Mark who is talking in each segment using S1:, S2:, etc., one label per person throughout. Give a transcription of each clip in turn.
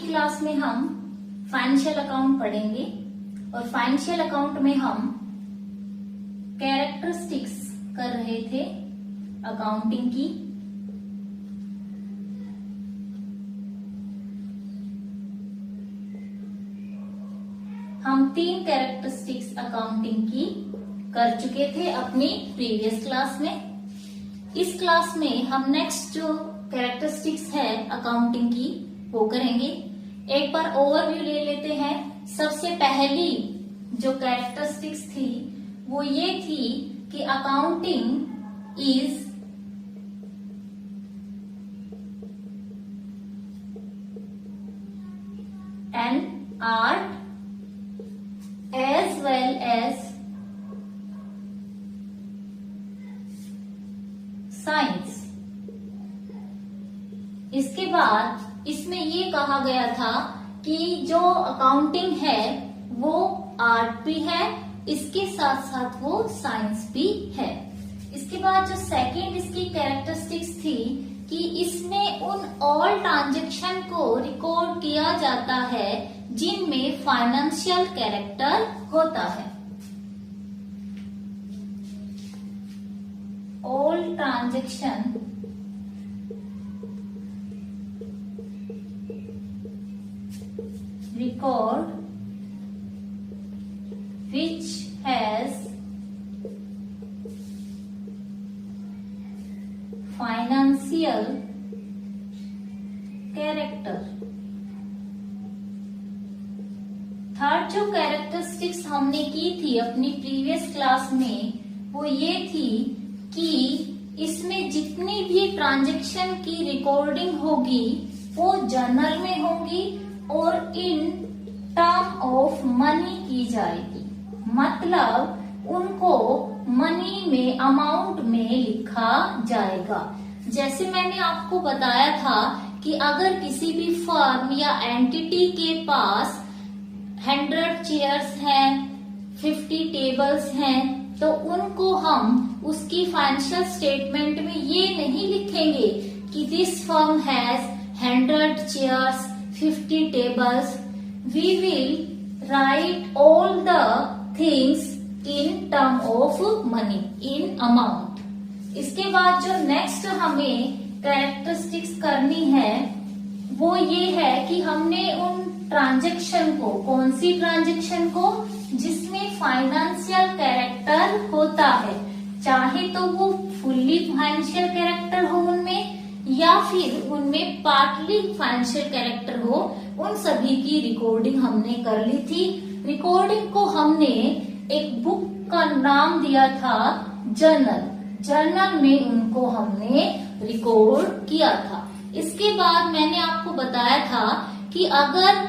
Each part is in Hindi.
S1: क्लास में हम फाइनेंशियल अकाउंट पढ़ेंगे और फाइनेंशियल अकाउंट में हम कैरेक्टरिस्टिक्स कर रहे थे अकाउंटिंग की। हम 3 कैरेक्टरिस्टिक्स अकाउंटिंग की कर चुके थे अपनी प्रीवियस क्लास में। इस क्लास में हम नेक्स्ट जो कैरेक्टरिस्टिक्स है अकाउंटिंग की वो करेंगे। एक बार ओवरव्यू ले लेते हैं। सबसे पहली जो कैरेक्टरिस्टिक्स थी वो ये थी कि accounting is an art as well as science. इसके बाद इसमें ये कहा गया था कि जो अकाउंटिंग है वो आर्ट भी है, इसके साथ साथ वो साइंस भी है। इसके बाद जो सेकंड इसकी कैरेक्टरिस्टिक्स थी कि इसमें उन ऑल ट्रांजैक्शन को रिकॉर्ड किया जाता है जिनमें फाइनेंशियल कैरेक्टर होता है। All transaction record which has financial character। Third जो कैरेक्टरिस्टिक्स हमने की थी अपनी प्रीवियस क्लास में वो ये थी कि इसमें जितनी भी ट्रांजैक्शन की रिकॉर्डिंग होगी वो जर्नल में होगी और इन टर्म ऑफ मनी की जाएगी। मतलब उनको मनी में अमाउंट में लिखा जाएगा। जैसे मैंने आपको बताया था कि अगर किसी भी फर्म या एंटिटी के पास 100 चेयर्स हैं, 50 टेबल्स हैं, तो उनको हम उसकी फाइनेंशियल स्टेटमेंट में ये नहीं लिखेंगे कि this firm has 100 chairs, 50 tables। We will write all the things in term of money, in amount। इसके बाद जो नेक्स्ट हमें कैरेक्टरिस्टिक्स करनी है वो ये है कि हमने उन ट्रांजैक्शन को, कौन सी ट्रांजैक्शन को, जिसमें फाइनेंशियल कैरेक्टर होता है, चाहे तो वो फुल्ली फाइनेंशियल कैरेक्टर हो उनमें या फिर उनमें पार्टली फाइनेंशियल कैरेक्टर हो, उन सभी की रिकॉर्डिंग हमने कर ली थी। रिकॉर्डिंग को हमने एक बुक का नाम दिया था जर्नल। जर्नल में उनको हमने रिकॉर्ड किया था। इसके बाद मैंने आपको बताया था कि अगर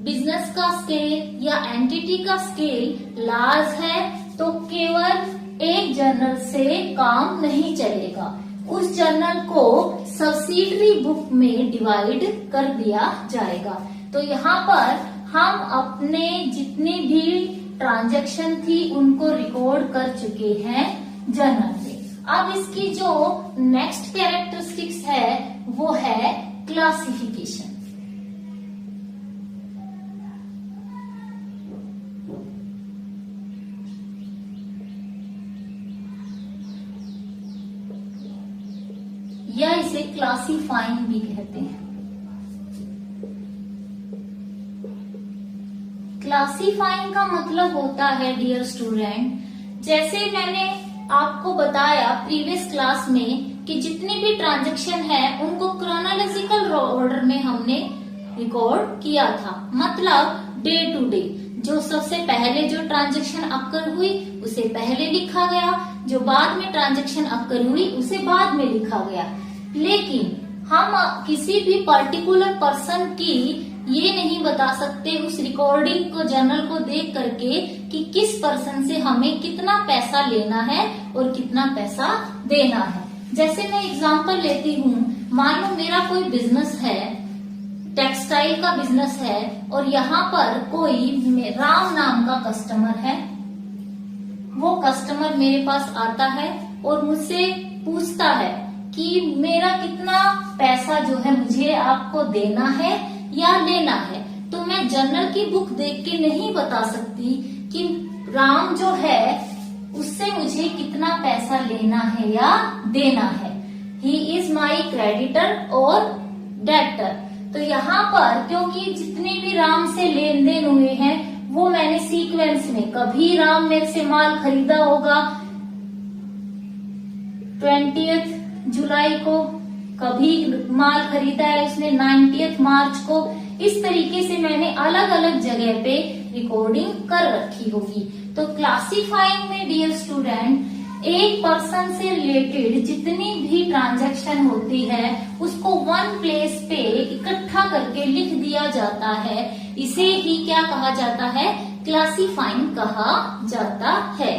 S1: बिजनेस का स्केल या एंटिटी का स्केल लार्ज है तो केवल एक जर्नल से काम नहीं चलेगा, उस जर्नल को सब्सिडरी बुक में डिवाइड कर दिया जाएगा। तो यहाँ पर हम अपने जितनी भी ट्रांजैक्शन थी उनको रिकॉर्ड कर चुके हैं जर्नल में। अब इसकी जो नेक्स्ट कैरेक्टरिस्टिक्स है वो है क्लासिफिकेशन। या इसे क्लासिफाइंग भी कहते हैं। क्लासिफाइंग का मतलब होता है डियर स्टूडेंट, जैसे मैंने आपको बताया प्रीवियस क्लास में कि जितनी भी ट्रांजैक्शन है उनको क्रोनोलॉजिकल ऑर्डर में हमने रिकॉर्ड किया था। मतलब डे टू डे, जो सबसे पहले जो ट्रांजैक्शन अक्कर हुई उसे पहले लिखा गया, जो बाद में ट्रांजैक्शन अक्कर हुई उसे बाद में लिखा गया। लेकिन हम किसी भी पर्टिकुलर पर्सन की ये नहीं बता सकते उस रिकॉर्डिंग को, जर्नल को देख करके कि किस पर्सन से हमें कितना पैसा लेना है और कितना पैसा देना है। जैसे मैं एग्जांपल लेती हूँ, मान लो मेरा कोई बिजनेस है, टेक्सटाइल का बिजनेस है और यहाँ पर कोई राम नाम का कस्टमर है। वो कस्टमर मेरे पास आता है और मुझसे पूछता है कि मेरा कितना पैसा जो है मुझे आपको देना है या लेना लेना है। तो मैं जर्नल की बुक देख के नहीं बता सकती कि राम जो है उससे मुझे कितना पैसा लेना है या देना है। ही इज माई क्रेडिटर और डेटर। तो यहाँ पर क्योंकि जितने भी राम से लेन देन हुए हैं वो मैंने सीक्वेंस में, कभी राम मेरे से माल खरीदा होगा 20 जुलाई को, कभी माल खरीदा है उसने 90 मार्च को। इस तरीके से मैंने अलग अलग जगह पे रिकॉर्डिंग कर रखी होगी। तो क्लासिफाइंग में डियर स्टूडेंट, एक पर्सन से रिलेटेड जितनी भी ट्रांजैक्शन होती है उसको वन प्लेस पे इकट्ठा करके लिख दिया जाता है। इसे ही क्या कहा जाता है? क्लासिफाइंग कहा जाता है।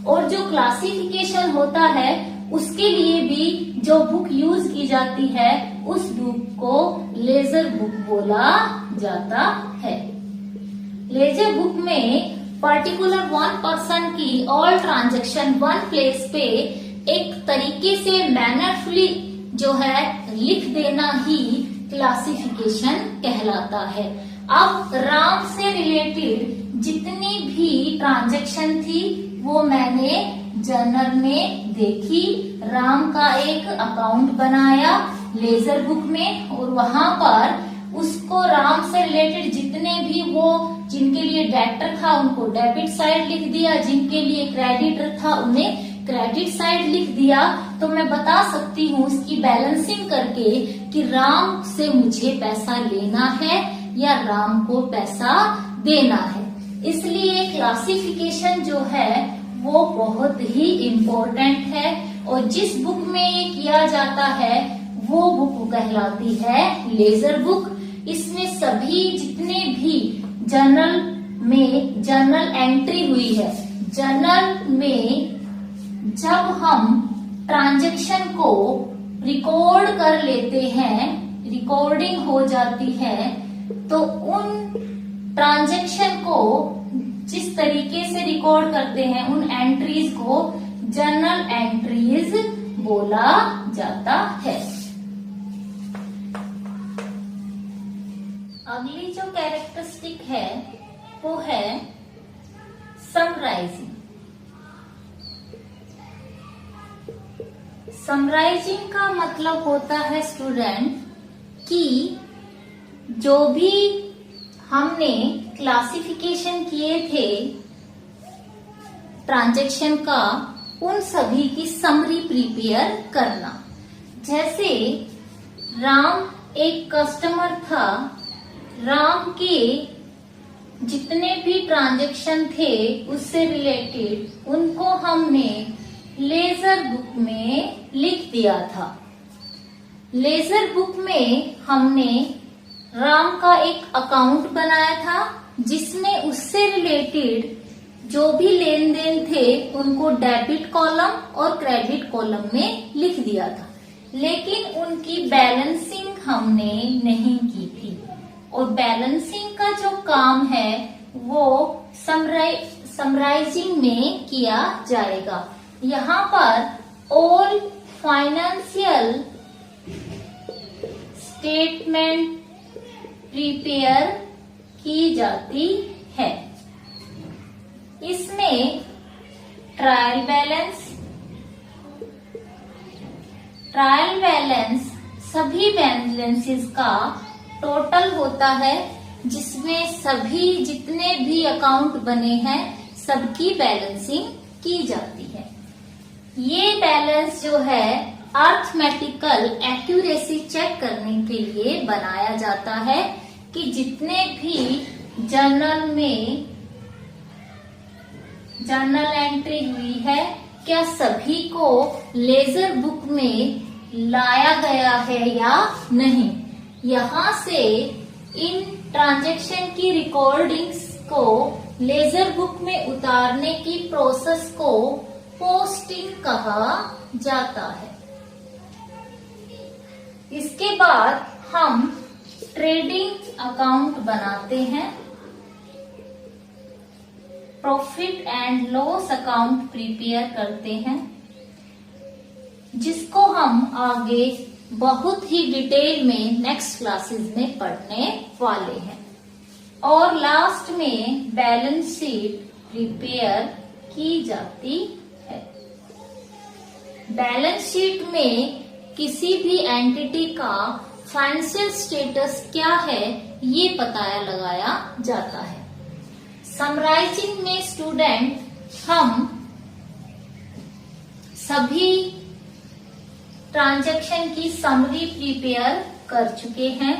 S1: और जो क्लासिफिकेशन होता है उसके लिए भी जो बुक यूज की जाती है उस बुक को लेजर बुक बोला जाता है। लेजर बुक में पर्टिकुलर वन पर्सन की ऑल ट्रांजैक्शन वन प्लेस पे एक तरीके से मैनरफुली जो है लिख देना ही क्लासिफिकेशन कहलाता है। अब राम से रिलेटेड जितनी भी ट्रांजैक्शन थी वो मैंने जर्नल में देखी। राम का एक अकाउंट बनाया लेजर बुक में और वहां पर उसको राम से रिलेटेड जितने भी वो जिनके लिए डेटर था उनको डेबिट साइड लिख दिया, जिनके लिए क्रेडिटर था उन्हें क्रेडिट साइड लिख दिया। तो मैं बता सकती हूँ उसकी बैलेंसिंग करके कि राम से मुझे पैसा लेना है या राम को पैसा देना है। इसलिए क्लासिफिकेशन जो है वो बहुत ही इम्पोर्टेंट है और जिस बुक में ये किया जाता है वो बुक कहलाती है लेजर बुक। इसमें सभी जितने भी जर्नल में जर्नल एंट्री हुई है, जर्नल में जब हम ट्रांजैक्शन को रिकॉर्ड कर लेते हैं, रिकॉर्डिंग हो जाती है, तो उन ट्रांजैक्शन को जिस तरीके से रिकॉर्ड करते हैं उन एंट्रीज को जर्नल एंट्रीज बोला जाता है। अगली जो कैरेक्टरिस्टिक है वो है समराइजिंग। समराइजिंग का मतलब होता है स्टूडेंट कि जो भी हमने क्लासिफिकेशन किए थे ट्रांजैक्शन का उन सभी की समरी प्रिपेयर करना। जैसे राम एक कस्टमर था, राम के जितने भी ट्रांजैक्शन थे उससे रिलेटेड उनको हमने लेजर बुक में लिख दिया था। लेजर बुक में हमने राम का एक अकाउंट बनाया था जिसमें उससे रिलेटेड जो भी लेन देन थे उनको डेबिट कॉलम और क्रेडिट कॉलम में लिख दिया था, लेकिन उनकी बैलेंसिंग हमने नहीं की थी। और बैलेंसिंग का जो काम है वो समराइजिंग में किया जाएगा। यहाँ पर ऑल फाइनेंशियल स्टेटमेंट प्रिपेयर की जाती है। इसमें ट्रायल बैलेंस सभी बैलेंसेस का टोटल होता है, जिसमें सभी जितने भी अकाउंट बने हैं सबकी बैलेंसिंग की जाती है। ये बैलेंस जो है अर्थमेटिकल एक्यूरेसी चेक करने के लिए बनाया जाता है कि जितने भी जर्नल एंट्री हुई है क्या सभी को लेजर बुक में लाया गया है या नहीं। यहाँ से इन ट्रांजैक्शन की रिकॉर्डिंग्स को लेजर बुक में उतारने की प्रोसेस को पोस्टिंग कहा जाता है। इसके बाद हम ट्रेडिंग अकाउंट बनाते हैं, profit and loss account prepare करते हैं, जिसको हम आगे बहुत ही डिटेल में नेक्स्ट क्लासेस में पढ़ने वाले हैं। और लास्ट में बैलेंस शीट प्रिपेयर की जाती है। बैलेंस शीट में किसी भी एंटिटी का फाइनेंशियल स्टेटस क्या है ये पता लगाया जाता है। समराइजिंग में स्टूडेंट हम सभी ट्रांजैक्शन की समरी प्रिपेयर कर चुके हैं।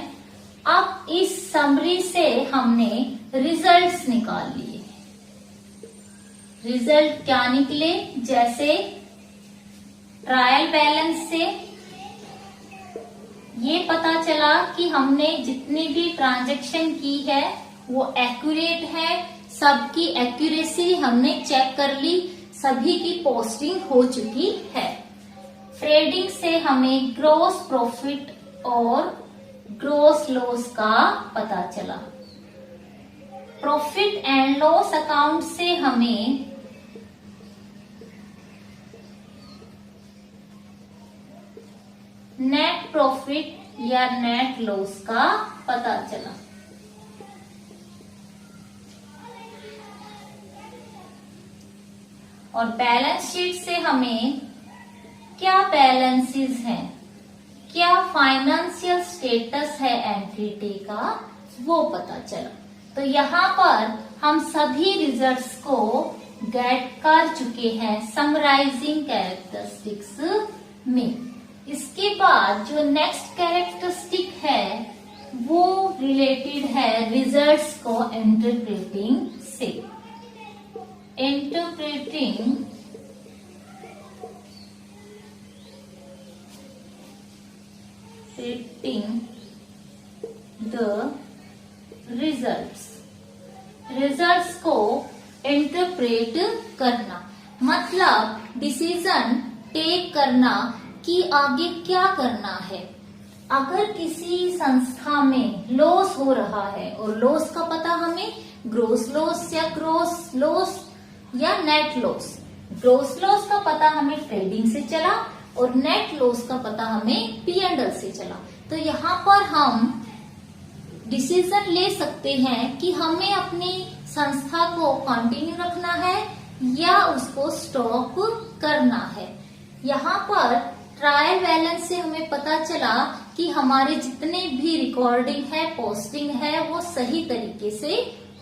S1: अब इस समरी से हमने रिजल्ट्स निकाल लिए। रिजल्ट क्या निकले, जैसे ट्रायल बैलेंस से ये पता चला कि हमने जितनी भी ट्रांजैक्शन की है वो एक्यूरेट है, सबकी एक्यूरेसी हमने चेक कर ली, सभी की पोस्टिंग हो चुकी है। ट्रेडिंग से हमें ग्रॉस प्रॉफिट और ग्रॉस लॉस का पता चला। प्रॉफिट एंड लॉस अकाउंट से हमें नेट प्रॉफिट या नेट लॉस का पता चला। और बैलेंस शीट से हमें क्या बैलेंसेस हैं, क्या फाइनेंशियल स्टेटस है एंटिटी का, वो पता चला। तो यहाँ पर हम सभी रिजल्ट्स को गेट कर चुके हैं समराइजिंग कैरेक्टरिस्टिक्स में। इसके बाद जो नेक्स्ट कैरेक्टरिस्टिक है वो रिलेटेड है रिजल्ट्स को इंटरप्रेटिंग से। इंटरप्रेटिंग द रिजल्ट्स को इंटरप्रेट करना मतलब डिसीजन टेक करना कि आगे क्या करना है। अगर किसी संस्था में लॉस हो रहा है और लॉस का पता हमें ग्रोस लॉस या ग्रोस लॉस या नेट लॉस, ग्रोस लॉस का पता हमें ट्रेडिंग से चला और नेट लॉस का पता हमें P&L से चला। तो यहाँ पर हम डिसीजन ले सकते हैं कि हमें अपनी संस्था को कंटिन्यू रखना है या उसको स्टॉप करना है। यहाँ पर ट्रायल बैलेंस से हमें पता चला कि हमारे जितने भी रिकॉर्डिंग है, पोस्टिंग है, वो सही तरीके से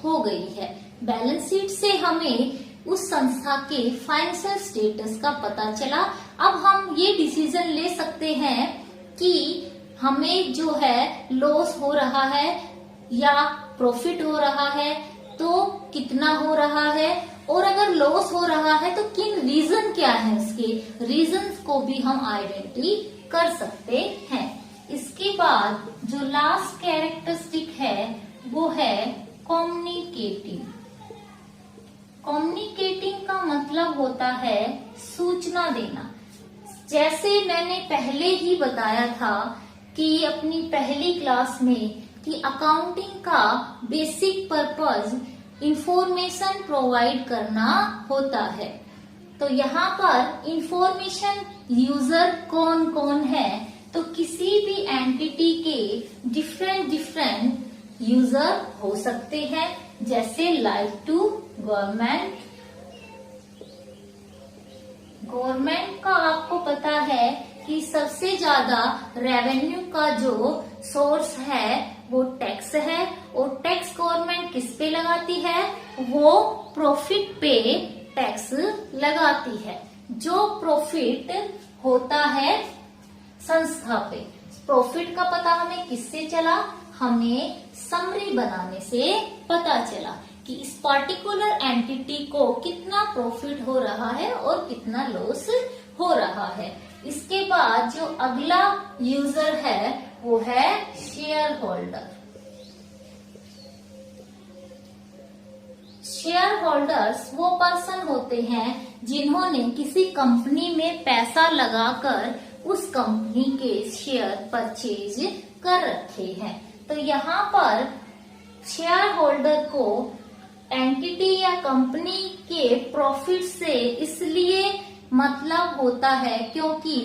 S1: हो गई है। बैलेंस शीट से हमें उस संस्था के फाइनेंशियल स्टेटस का पता चला। अब हम ये डिसीजन ले सकते हैं कि हमें जो है लॉस हो रहा है या प्रॉफिट हो रहा है तो कितना हो रहा है, और अगर लॉस हो रहा है तो किन रीजन क्या है, उसके रीजंस को भी हम आइडेंटिटी कर सकते हैं। इसके बाद जो लास्ट कैरेक्टरिस्टिक है वो है कम्युनिकेटिंग। कम्युनिकेटिंग का मतलब होता है सूचना देना। जैसे मैंने पहले ही बताया था कि अपनी पहली क्लास में कि अकाउंटिंग का बेसिक पर्पस इंफॉर्मेशन प्रोवाइड करना होता है। तो यहाँ पर इंफॉर्मेशन यूजर कौन कौन है, तो किसी भी एंटिटी के डिफरेंट यूजर हो सकते हैं, जैसे लाइक टू गवर्नमेंट का आपको पता है कि सबसे ज्यादा रेवेन्यू का जो सोर्स है वो टैक्स है, और टैक्स गवर्नमेंट किस पे लगाती है, वो प्रॉफिट पे टैक्स लगाती है। जो प्रॉफिट होता है संस्था पे, प्रॉफिट का पता हमें किससे चला, हमें समरी बनाने से पता चला कि इस पार्टिकुलर एंटिटी को कितना प्रॉफिट हो रहा है और कितना लॉस हो रहा है। इसके बाद जो अगला यूजर है वो है शेयर होल्डर। शेयर होल्डर्स वो पर्सन होते हैं जिन्होंने किसी कंपनी में पैसा लगाकर उस कंपनी के शेयर परचेज कर रखे हैं। तो यहाँ पर शेयर होल्डर को एंटिटी या कंपनी के प्रॉफिट से इसलिए मतलब होता है क्योंकि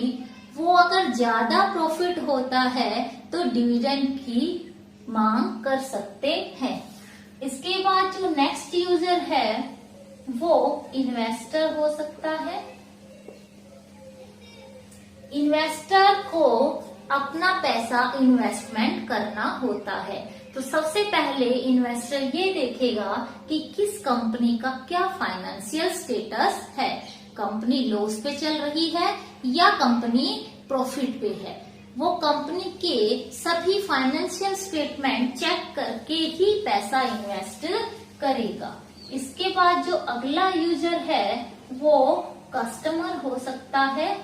S1: वो अगर ज्यादा प्रॉफिट होता है तो डिविडेंड की मांग कर सकते हैं। इसके बाद जो नेक्स्ट यूजर है वो इन्वेस्टर हो सकता है। इन्वेस्टर को अपना पैसा इन्वेस्टमेंट करना होता है, तो सबसे पहले इन्वेस्टर ये देखेगा कि किस कंपनी का क्या फाइनेंशियल स्टेटस है, कंपनी लॉस पे चल रही है या कंपनी प्रॉफिट पे है। वो कंपनी के सभी फाइनेंशियल स्टेटमेंट चेक करके ही पैसा इन्वेस्ट करेगा। इसके बाद जो अगला यूजर है वो कस्टमर हो सकता है।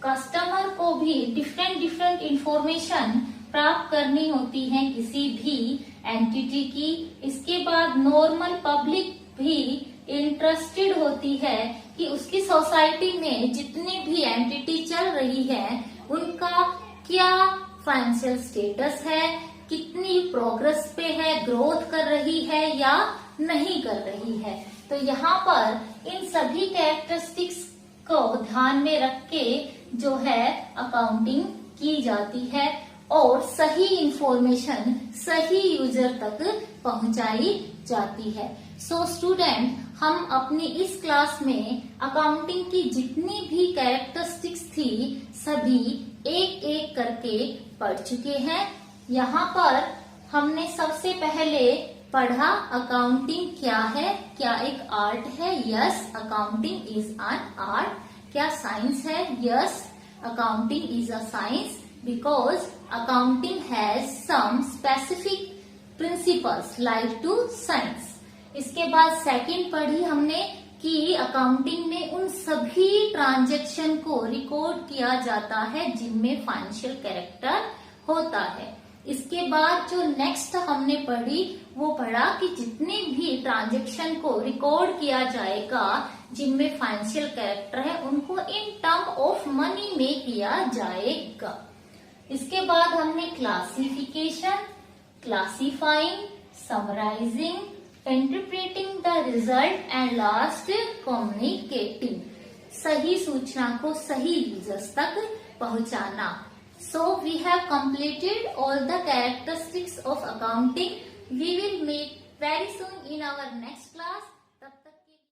S1: कस्टमर को भी डिफरेंट इंफॉर्मेशन प्राप्त करनी होती है किसी भी एंटिटी की। इसके बाद नॉर्मल पब्लिक भी इंटरेस्टेड होती है कि उसकी सोसाइटी में जितनी भी एंटिटी चल रही है उनका क्या फाइनेंशियल स्टेटस है, कितनी प्रोग्रेस पे है, ग्रोथ कर रही है या नहीं कर रही है। तो यहाँ पर इन सभी कैरेक्टरिस्टिक्स को ध्यान में रख के जो है अकाउंटिंग की जाती है और सही इंफॉर्मेशन सही यूजर तक पहुंचाई जाती है। सो स्टूडेंट, हम अपनी इस क्लास में अकाउंटिंग की जितनी भी कैरेक्टरिस्टिक्स थी सभी एक एक करके पढ़ चुके हैं। यहाँ पर हमने सबसे पहले पढ़ा अकाउंटिंग क्या है, क्या एक आर्ट है? Yes, accounting is an art. क्या साइंस है? Yes, accounting is a science because accounting has some specific principles like to science. इसके बाद सेकंड पढ़ी हमने कि अकाउंटिंग में उन सभी ट्रांजैक्शन को रिकॉर्ड किया जाता है जिनमें फाइनेंशियल कैरेक्टर होता है। इसके बाद जो नेक्स्ट हमने पढ़ी वो पढ़ा कि जितने भी ट्रांजैक्शन को रिकॉर्ड किया जाएगा जिनमें फाइनेंशियल कैरेक्टर है उनको इन टर्म ऑफ मनी में किया जाएगा। इसके बाद हमने classification, classifying, summarising, interpreting the result and last communicating, सही सूचना को सही यूजर्स तक पहुंचाना। So we have completed all the characteristics of accounting. We will meet very soon in our next class.